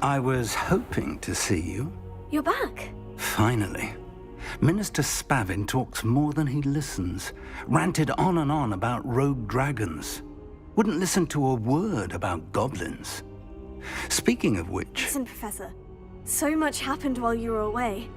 I was hoping to see you. You're back. Finally. Minister Spavin talks more than he listens. Ranted on and on about rogue dragons. Wouldn't listen to a word about goblins. Speaking of which... Listen, Professor. So much happened while you were away.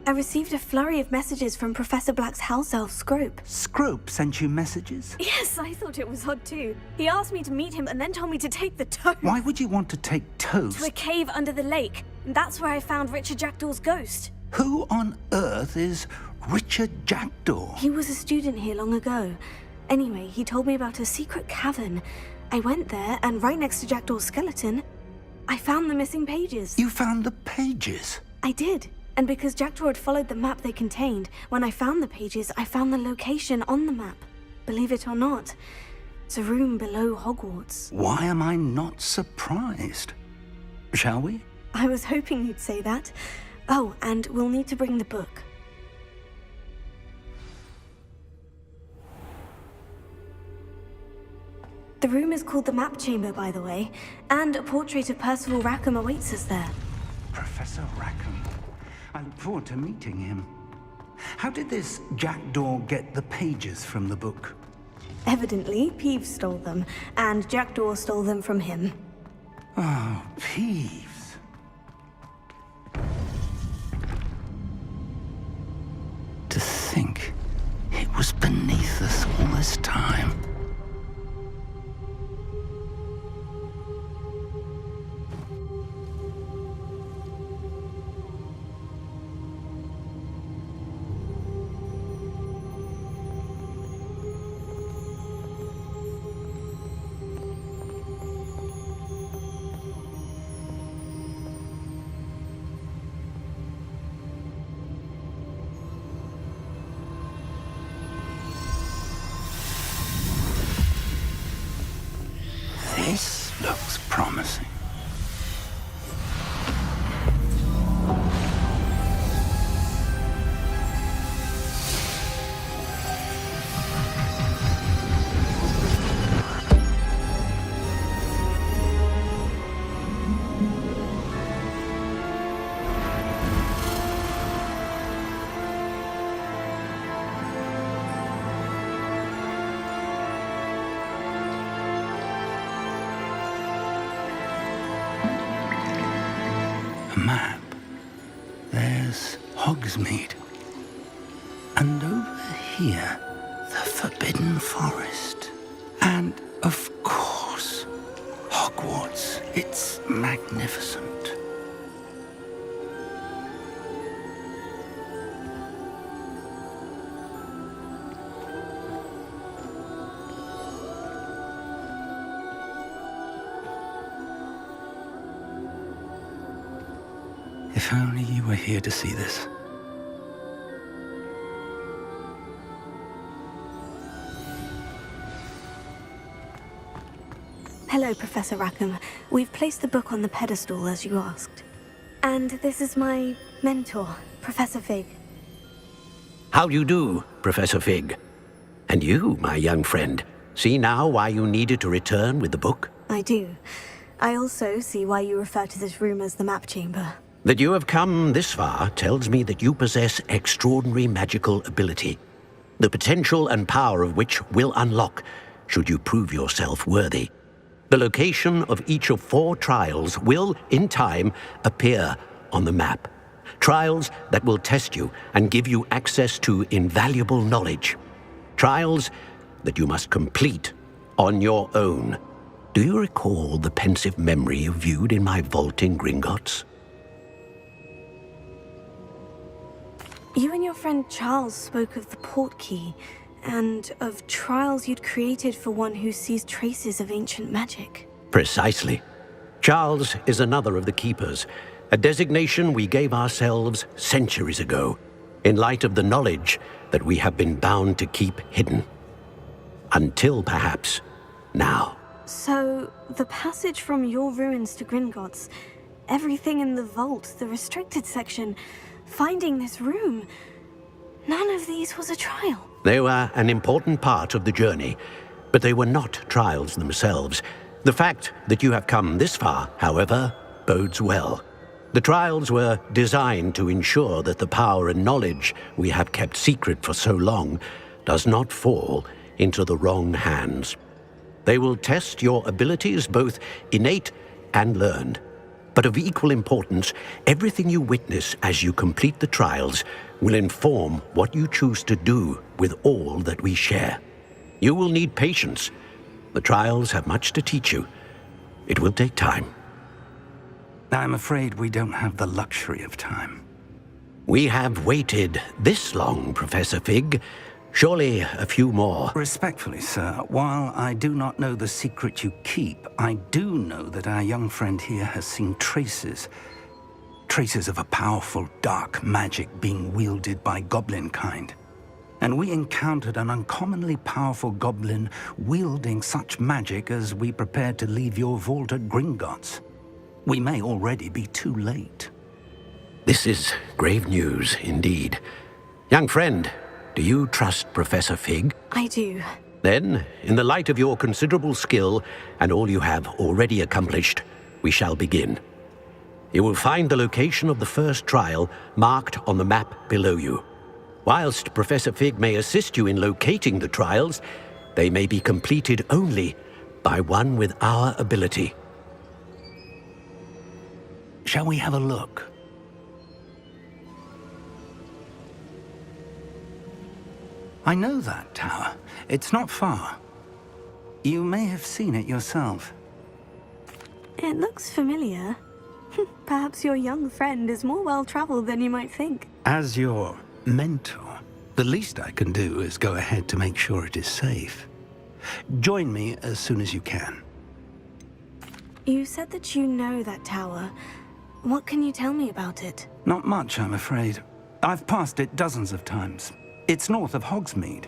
I received a flurry of messages from Professor Black's house elf, Scrope. Scrope sent you messages? Yes, I thought it was odd too. He asked me to meet him and then told me to take the toad. Why would you want to take toast? To a cave under the lake. And that's where I found Richard Jackdaw's ghost. Who on earth is Richard Jackdaw? He was a student here long ago. Anyway, he told me about a secret cavern. I went there, and right next to Jackdaw's skeleton, I found the missing pages. You found the pages? I did. And because Jackdaw had followed the map they contained, when I found the pages, I found the location on the map. Believe it or not, it's a room below Hogwarts. Why am I not surprised? Shall we? I was hoping you'd say that. Oh, and we'll need to bring the book. The room is called the Map Chamber, by the way, and a portrait of Percival Rackham awaits us there. Professor Rackham. I look forward to meeting him. How did this Jackdaw get the pages from the book? Evidently, Peeves stole them, and Jackdaw stole them from him. Oh, Peeves. To think it was beneath us all this time. This looks promising. Map. There's Hogsmeade. And over here, the Forbidden Forest. And, of course, Hogwarts. It's magnificent. If only you were here to see this. Hello, Professor Rackham. We've placed the book on the pedestal as you asked. And this is my mentor, Professor Fig. How do you do, Professor Fig? And you, my young friend, see now why you needed to return with the book? I do. I also see why you refer to this room as the Map Chamber. That you have come this far tells me that you possess extraordinary magical ability, the potential and power of which will unlock should you prove yourself worthy. The location of each of 4 trials will, in time, appear on the map. Trials that will test you and give you access to invaluable knowledge. Trials that you must complete on your own. Do you recall the pensive memory you viewed in my vault in Gringotts? You and your friend Charles spoke of the portkey, and of trials you'd created for one who sees traces of ancient magic. Precisely. Charles is another of the Keepers, a designation we gave ourselves centuries ago, in light of the knowledge that we have been bound to keep hidden. Until, perhaps, now. So, the passage from your ruins to Gringotts, everything in the vault, the restricted section, finding this room, none of these was a trial. They were an important part of the journey, but they were not trials themselves. The fact that you have come this far, however, bodes well. The trials were designed to ensure that the power and knowledge we have kept secret for so long does not fall into the wrong hands. They will test your abilities, both innate and learned. But of equal importance, everything you witness as you complete the trials will inform what you choose to do with all that we share. You will need patience. The trials have much to teach you. It will take time. I'm afraid we don't have the luxury of time. We have waited this long, Professor Fig. Surely a few more. Respectfully, sir, while I do not know the secret you keep, I do know that our young friend here has seen traces of a powerful dark magic being wielded by goblin kind. And we encountered an uncommonly powerful goblin wielding such magic as we prepared to leave your vault at Gringotts. We may already be too late. This is grave news indeed. Young friend, do you trust Professor Fig? I do. Then, in the light of your considerable skill and all you have already accomplished, we shall begin. You will find the location of the first trial marked on the map below you. Whilst Professor Fig may assist you in locating the trials, they may be completed only by one with our ability. Shall we have a look? I know that tower. It's not far. You may have seen it yourself. It looks familiar. Perhaps your young friend is more well-traveled than you might think. As your mentor, the least I can do is go ahead to make sure it is safe. Join me as soon as you can. You said that you know that tower. What can you tell me about it? Not much, I'm afraid. I've passed it dozens of times. It's north of Hogsmeade.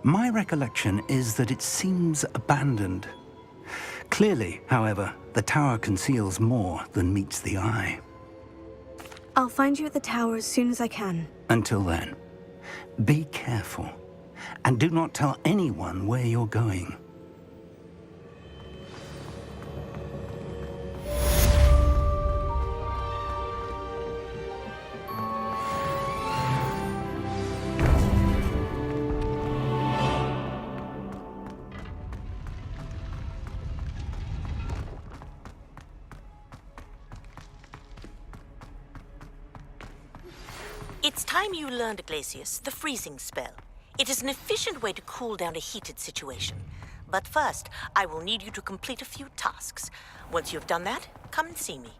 My recollection is that it seems abandoned. Clearly, however, the tower conceals more than meets the eye. I'll find you at the tower as soon as I can. Until then, be careful, and do not tell anyone where you're going. It's time you learned Glacius, the freezing spell. It is an efficient way to cool down a heated situation. But first, I will need you to complete a few tasks. Once you've done that, come and see me.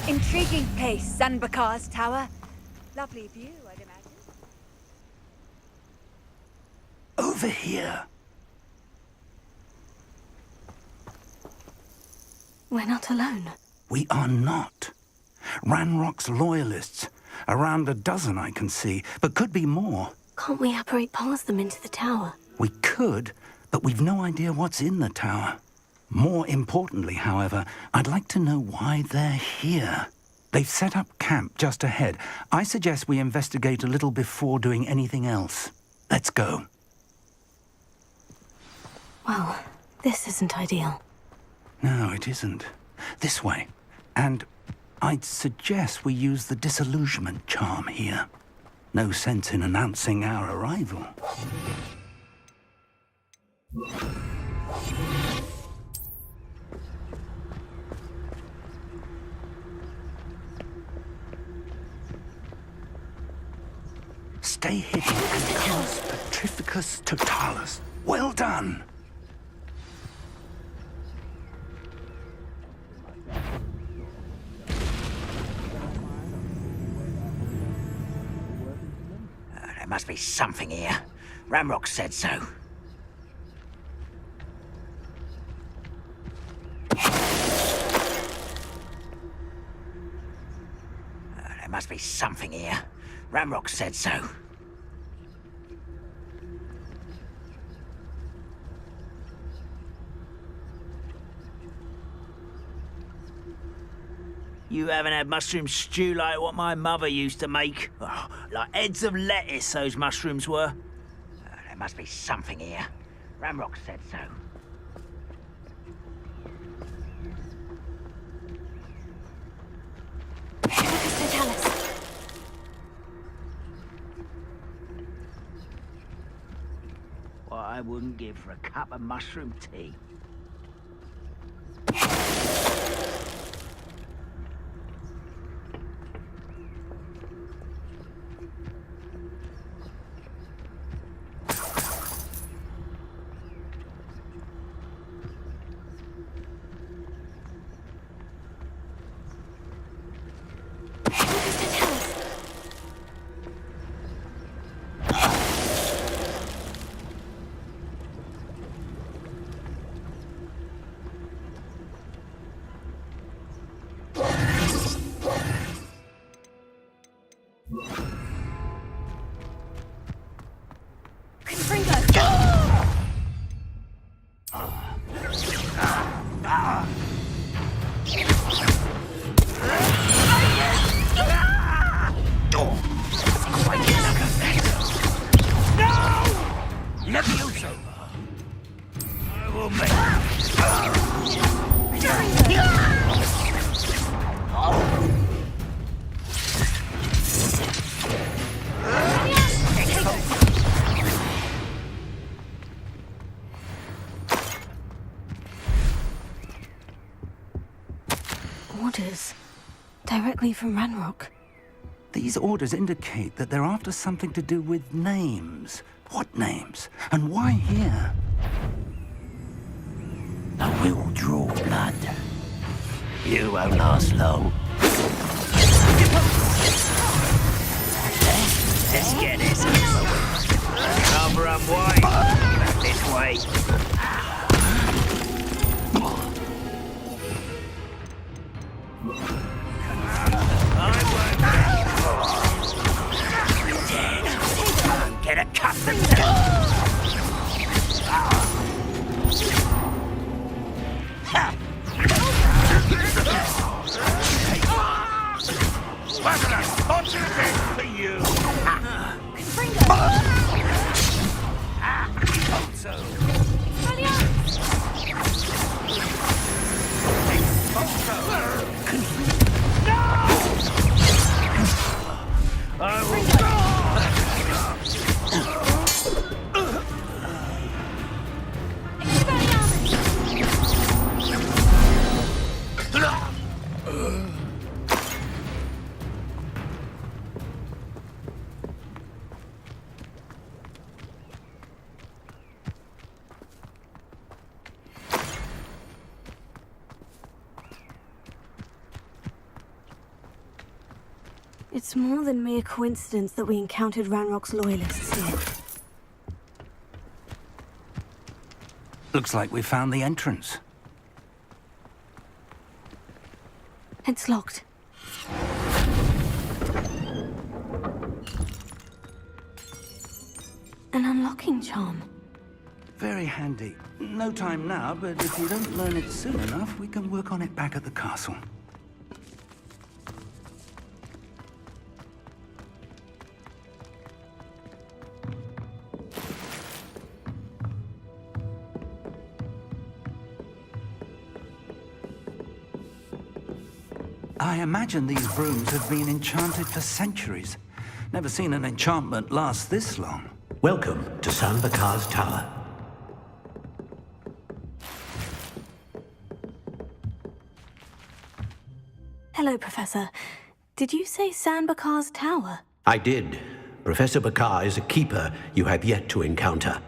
Intriguing place, Zanbakar's tower. Lovely view, I'd imagine. Over here. We're not alone. We are not. Ranrock's loyalists. Around a dozen I can see, but could be more. Can't we apparate past them into the tower? We could, but we've no idea what's in the tower. More importantly, however, I'd like to know why they're here. They've set up camp just ahead. I suggest we investigate a little before doing anything else. Let's go. Well, this isn't ideal. No, it isn't. This way. And I'd suggest we use the disillusionment charm here. No sense in announcing our arrival. Stay hidden and cast Petrificus Totalis. Well done! There must be something here. Ramrock said so. There must be something here. Ramrock said so. You haven't had mushroom stew like what my mother used to make? Oh, like heads of lettuce, those mushrooms were. There must be something here. Ramrock said so. What I wouldn't give for a cup of mushroom tea. Leviousa! I will make... Orders. Directly from Ranrock. These orders indicate that they're after something to do with names. What names? And why here? I will draw blood. You won't last long. Let's get this. Cover up wide. This way. Get accustomed to it. Wasn't a fortunate day for you. Also. I will. It's more than mere coincidence that we encountered Ranrock's loyalists here. Looks like we found the entrance. It's locked. An unlocking charm. Very handy. No time now, but if you don't learn it soon enough, we can work on it back at the castle. I imagine these rooms have been enchanted for centuries. Never seen an enchantment last this long. Welcome to Sanbakar's Tower. Hello, Professor. Did you say Sanbakar's Tower? I did. Professor Bakar is a keeper you have yet to encounter.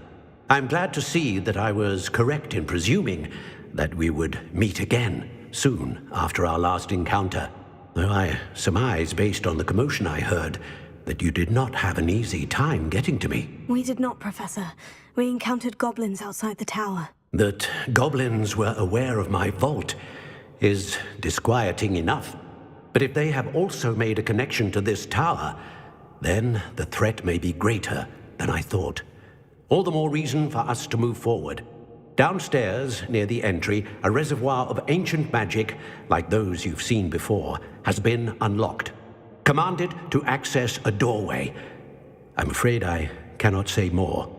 I'm glad to see that I was correct in presuming that we would meet again soon after our last encounter, though I surmise, based on the commotion I heard, that you did not have an easy time getting to me. We did not, Professor. We encountered goblins outside the tower. That goblins were aware of my vault is disquieting enough. But if they have also made a connection to this tower, then the threat may be greater than I thought. All the more reason for us to move forward. Downstairs, near the entry, a reservoir of ancient magic, like those you've seen before, has been unlocked. Commanded to access a doorway. I'm afraid I cannot say more.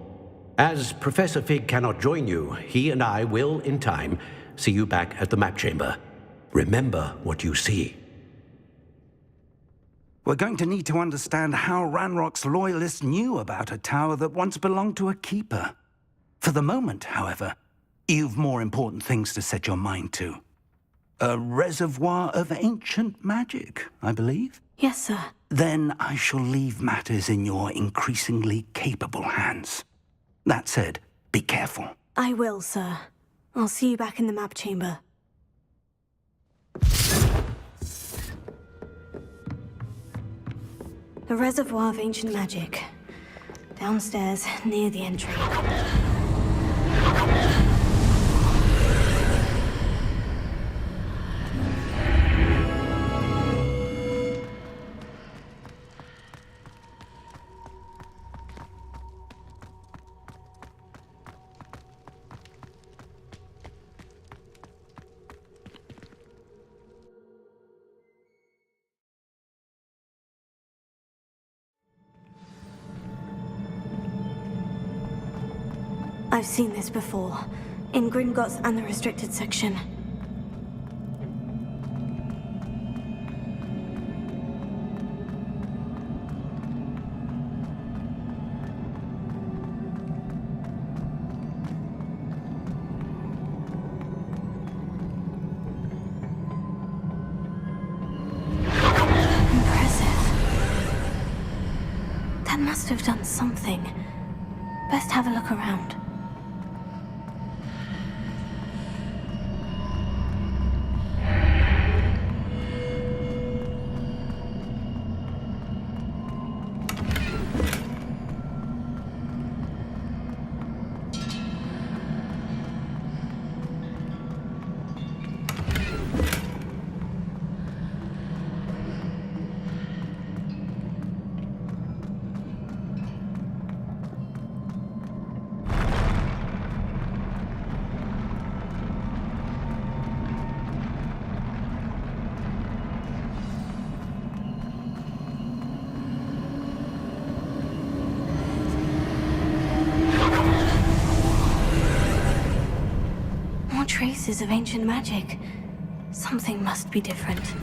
As Professor Fig cannot join you, he and I will, in time, see you back at the map chamber. Remember what you see. We're going to need to understand how Ranrock's loyalists knew about a tower that once belonged to a keeper. For the moment, however, you've more important things to set your mind to. A reservoir of ancient magic, I believe? Yes, sir. Then I shall leave matters in your increasingly capable hands. That said, be careful. I will, sir. I'll see you back in the map chamber. A reservoir of ancient magic. Downstairs, near the entry. I've seen this before, in Gringotts and the restricted section. Impressive. That must have done something. Best have a look around. Traces of ancient magic. Something must be different.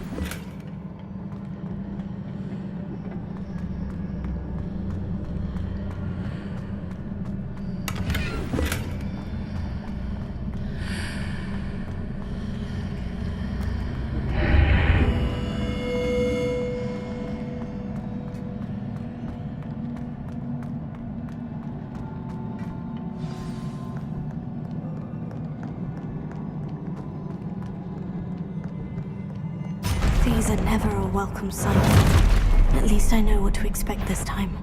These are never a welcome sight. At least I know what to expect this time.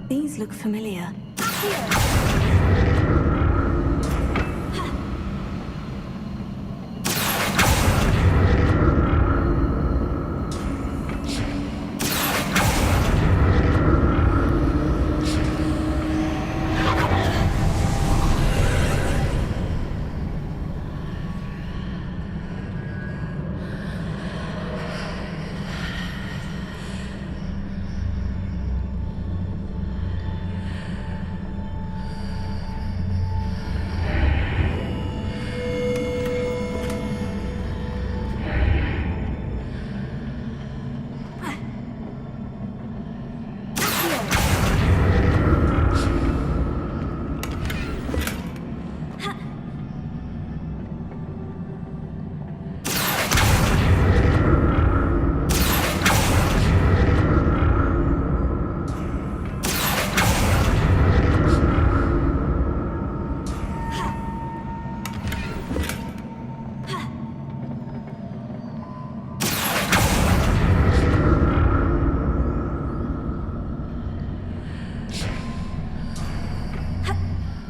These look familiar.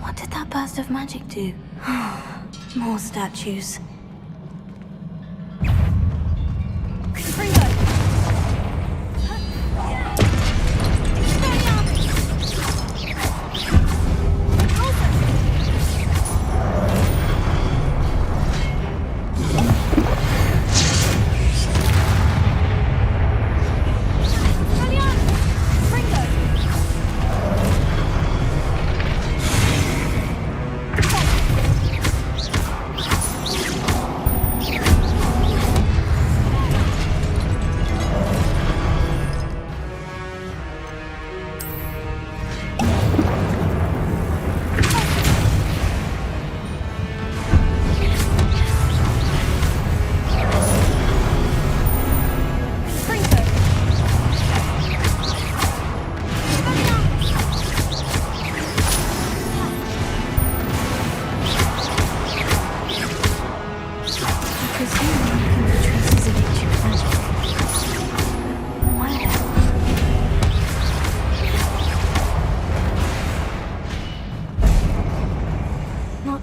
What did that burst of magic do? More statues.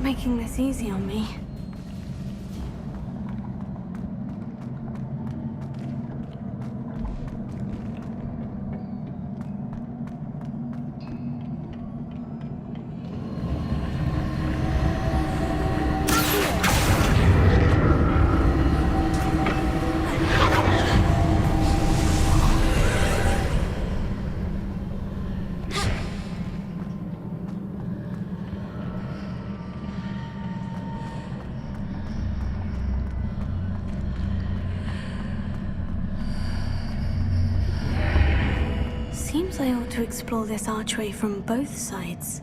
Making this easy on me. Seems I ought to explore this archway from both sides.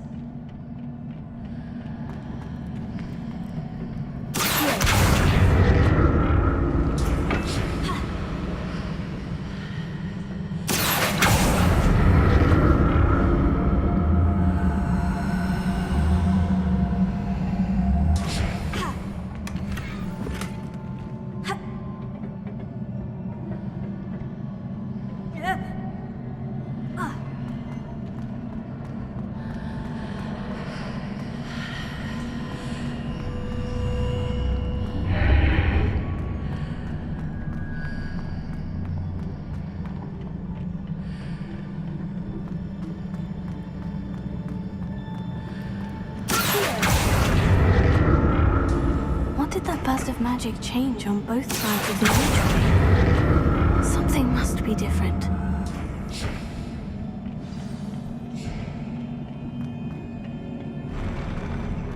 of magic change on both sides of the archway. Something must be different.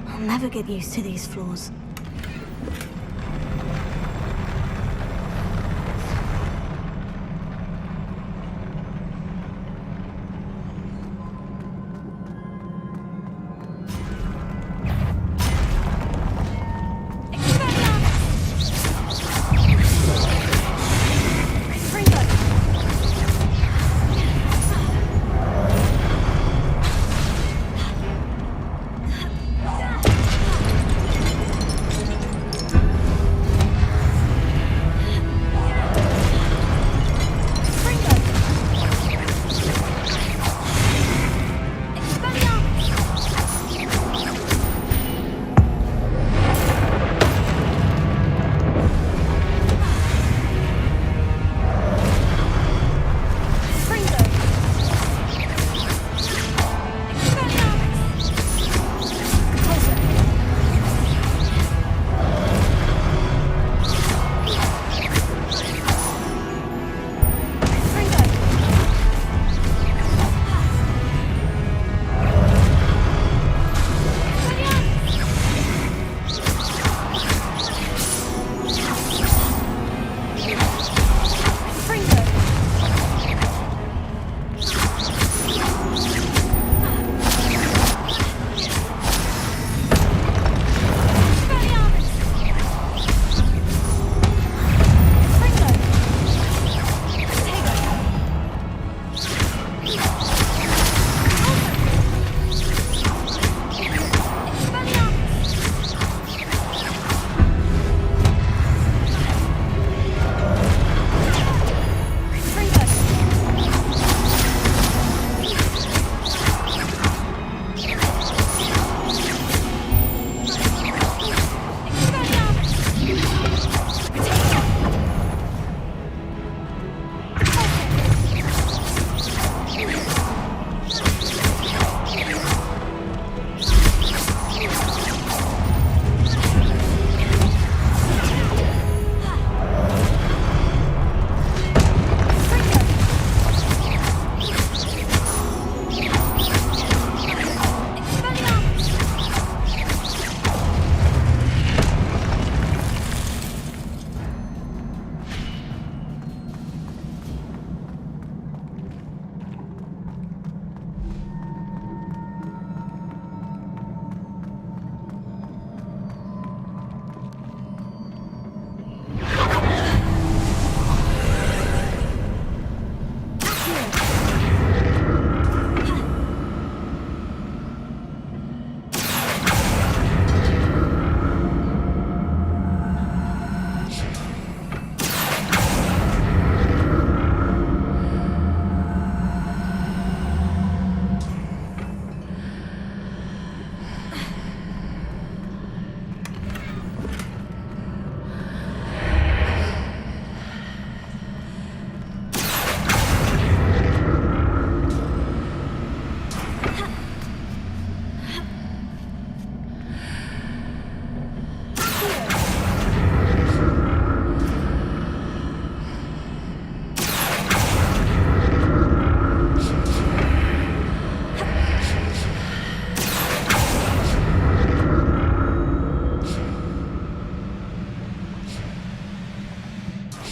I'll never get used to these floors.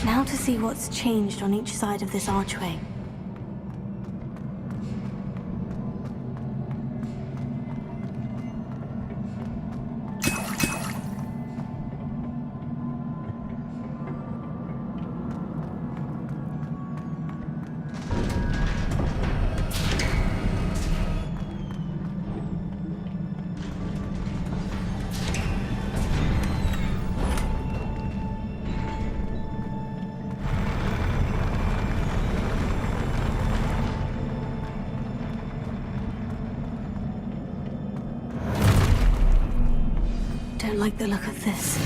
Now to see what's changed on each side of this archway. Don't like the look of this.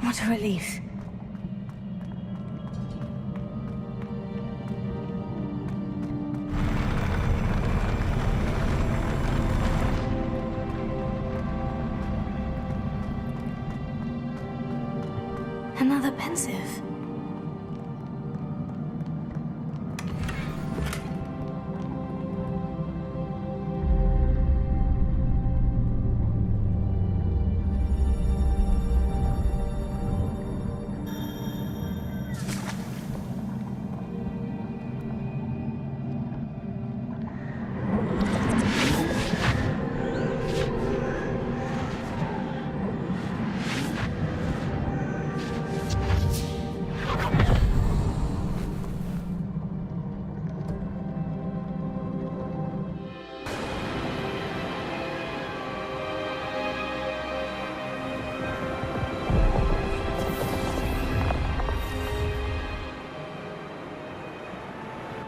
What a relief. Another pensive.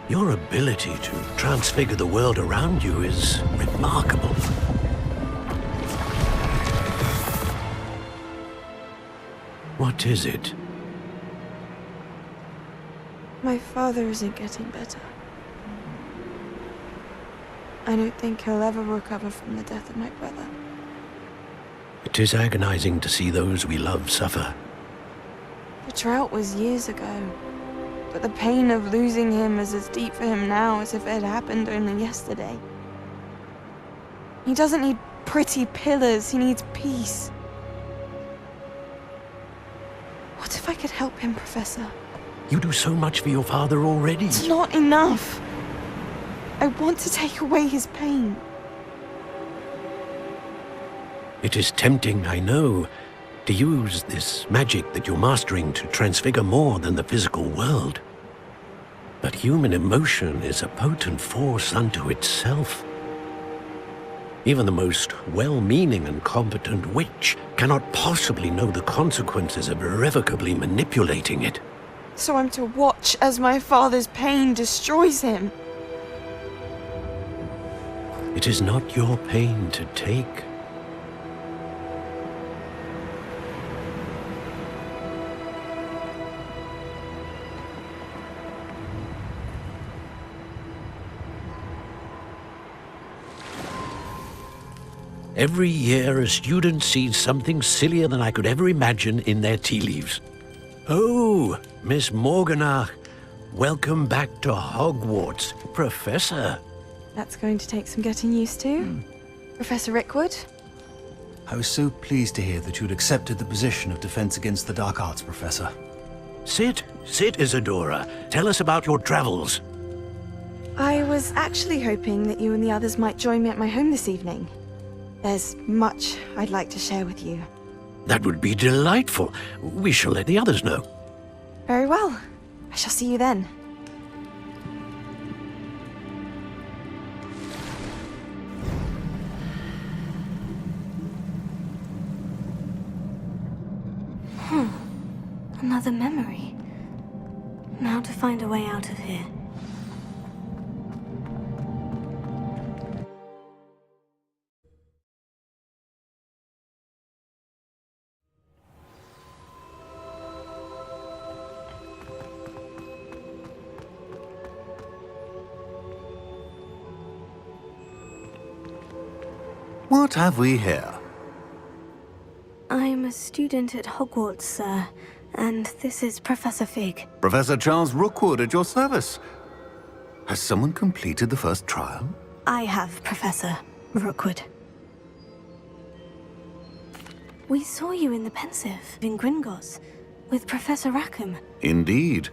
Your ability to transfigure the world around you is remarkable. What is it? My father isn't getting better. I don't think he'll ever recover from the death of my brother. It is agonizing to see those we love suffer. The drought was years ago, but the pain of losing him is as deep for him now as if it had happened only yesterday. He doesn't need pretty pillars, he needs peace. What if I could help him, Professor? You do so much for your father already. It's not enough. I want to take away his pain. It is tempting, I know, to use this magic that you're mastering to transfigure more than the physical world. But human emotion is a potent force unto itself. Even the most well-meaning and competent witch cannot possibly know the consequences of irrevocably manipulating it. So I'm to watch as my father's pain destroys him. It is not your pain to take. Every year, a student sees something sillier than I could ever imagine in their tea leaves. Oh, Miss Morganach, welcome back to Hogwarts, Professor. That's going to take some getting used to. Professor Rookwood? I was so pleased to hear that you'd accepted the position of Defense Against the Dark Arts, Professor. Sit, Isidora. Tell us about your travels. I was actually hoping that you and the others might join me at my home this evening. There's much I'd like to share with you. That would be delightful. We shall let the others know. Very well. I shall see you then. Another memory. Now to find a way out of here. What have we here? I'm a student at Hogwarts, sir, and this is Professor Fig. Professor Charles Rookwood at your service. Has someone completed the first trial? I have, Professor Rookwood. We saw you in the pensive in Gringotts with Professor Rackham. Indeed.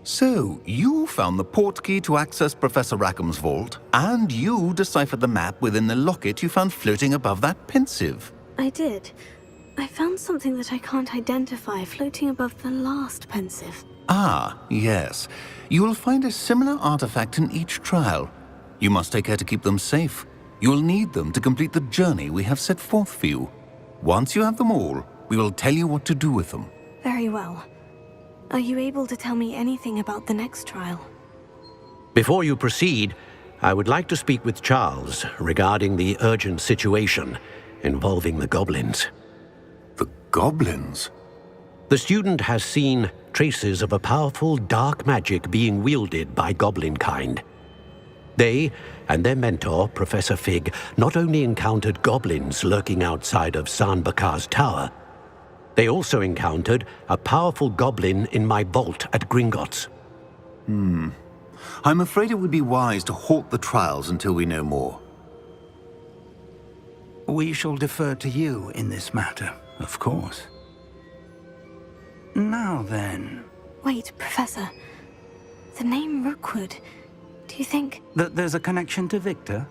So, you found the portkey to access Professor Rackham's vault, and you deciphered the map within the locket you found floating above that pensive. I did. I found something that I can't identify floating above the last pensive. Ah, yes. You will find a similar artifact in each trial. You must take care to keep them safe. You will need them to complete the journey we have set forth for you. Once you have them all, we will tell you what to do with them. Very well. Are you able to tell me anything about the next trial? Before you proceed, I would like to speak with Charles regarding the urgent situation involving the goblins. The goblins? The student has seen traces of a powerful dark magic being wielded by goblin kind. They and their mentor, Professor Fig, not only encountered goblins lurking outside of Sanbakar's tower, they also encountered a powerful goblin in my vault at Gringotts. I'm afraid it would be wise to halt the trials until we know more. We shall defer to you in this matter, of course. Now then... Wait, Professor. The name Rookwood. Do you think... That there's a connection to Victor?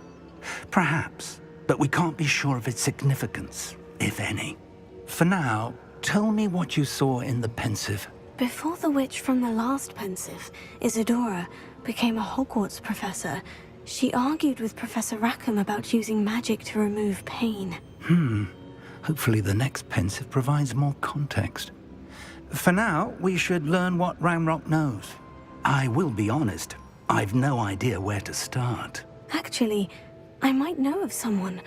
Perhaps, but we can't be sure of its significance, if any. For now, tell me what you saw in the pensive. Before the witch from the last pensive, Isidora, became a Hogwarts professor, she argued with Professor Rackham about using magic to remove pain. Hopefully the next pensive provides more context. For now, we should learn what Ranrock knows. I will be honest, I've no idea where to start. Actually, I might know of someone.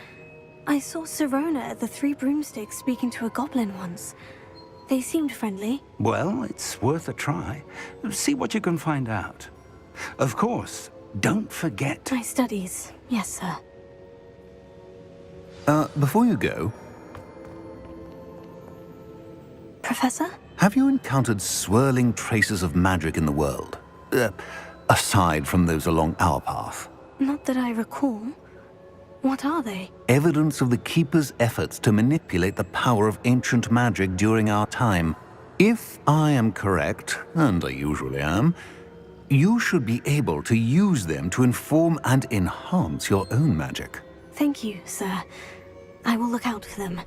I saw Sirona at the Three Broomsticks speaking to a goblin once. They seemed friendly. Well, it's worth a try. See what you can find out. Of course, don't forget... My studies, yes, sir. Before you go, Professor? have you encountered swirling traces of magic in the world? Aside from those along our path. Not that I recall. What are they? Evidence of the Keeper's efforts to manipulate the power of ancient magic during our time. If I am correct, and I usually am, you should be able to use them to inform and enhance your own magic. Thank you, sir. I will look out for them.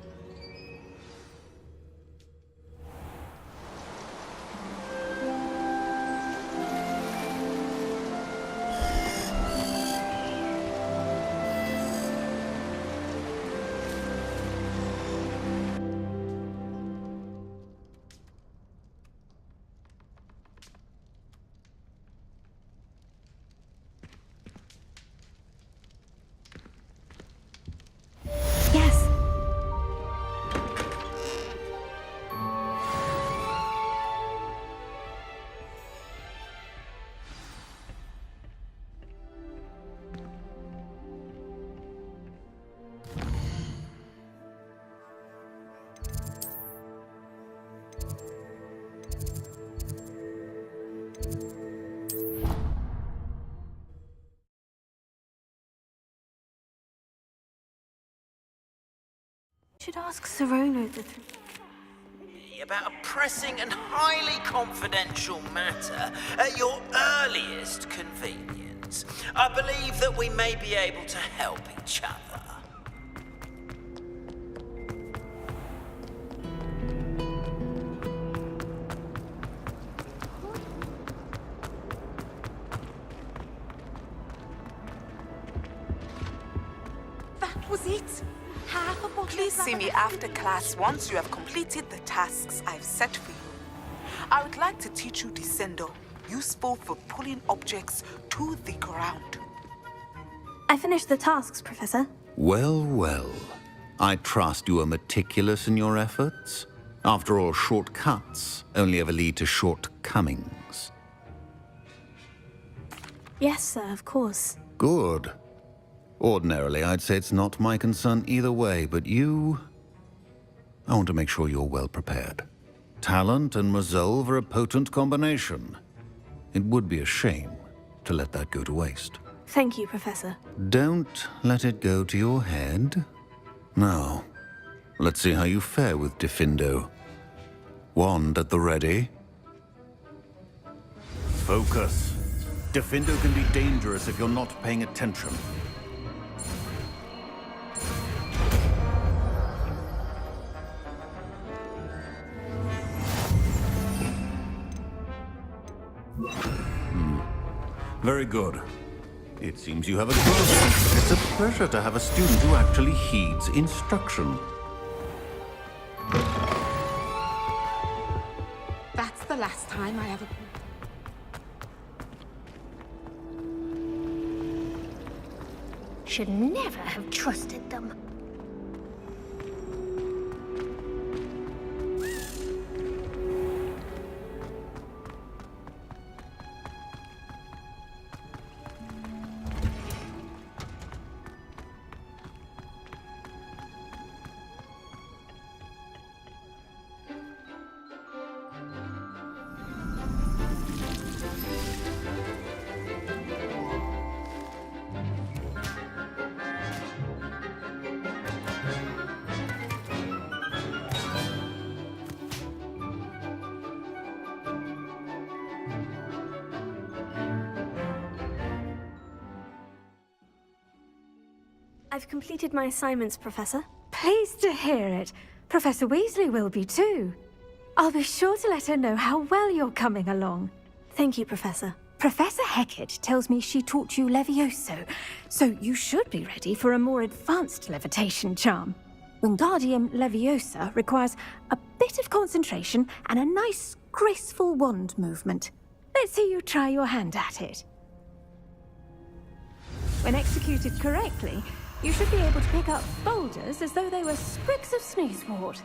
Yes. Should ask Sirona About a pressing and highly confidential matter at your earliest convenience. I believe that we may be able to help each other. That was it. Half a bottle. Please see me after class once you have completed the tasks I've set for you. I would like to teach you diffindo, useful for pulling objects to the ground. I finished the tasks, Professor. Well, well. I trust you are meticulous in your efforts. After all, shortcuts only ever lead to shortcomings. Yes, sir, of course. Good. Ordinarily, I'd say it's not my concern either way, but you... I want to make sure you're well prepared. Talent and resolve are a potent combination. It would be a shame to let that go to waste. Thank you, Professor. Don't let it go to your head. Now, let's see how you fare with diffindo. Wand at the ready. Focus. Diffindo can be dangerous if you're not paying attention. Very good. It seems you have a growth. It's a pleasure to have a student who actually heeds instruction. That's the last time I ever... Should never have trusted them. I've completed my assignments, Professor. Pleased to hear it. Professor Weasley will be too. I'll be sure to let her know how well you're coming along. Thank you, Professor. Professor Hecat tells me she taught you Leviousa, so you should be ready for a more advanced levitation charm. Wingardium Leviousa requires a bit of concentration and a nice, graceful wand movement. Let's see you try your hand at it. When executed correctly, you should be able to pick up boulders as though they were sprigs of sneezewort.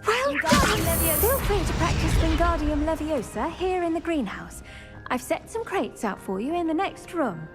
Well done! Feel free to practice Wingardium Leviosa here in the greenhouse. I've set some crates out for you in the next room.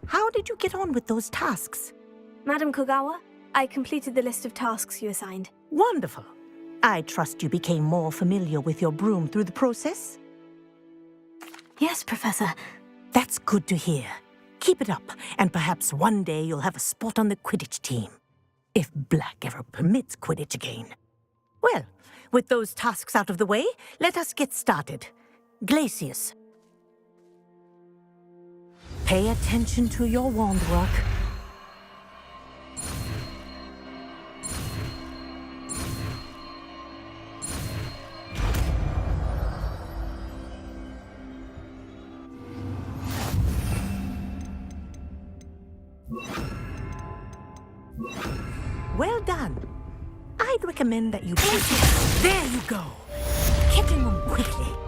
How did you get on with those tasks? Madam Kogawa, I completed the list of tasks you assigned. Wonderful. I trust you became more familiar with your broom through the process? Yes, Professor. That's good to hear. Keep it up, and perhaps one day you'll have a spot on the Quidditch team. If Black ever permits Quidditch again. Well, with those tasks out of the way, let us get started. Glacius. Pay attention to your wand work. Well done. I'd recommend that you... There you go. Get in them quickly.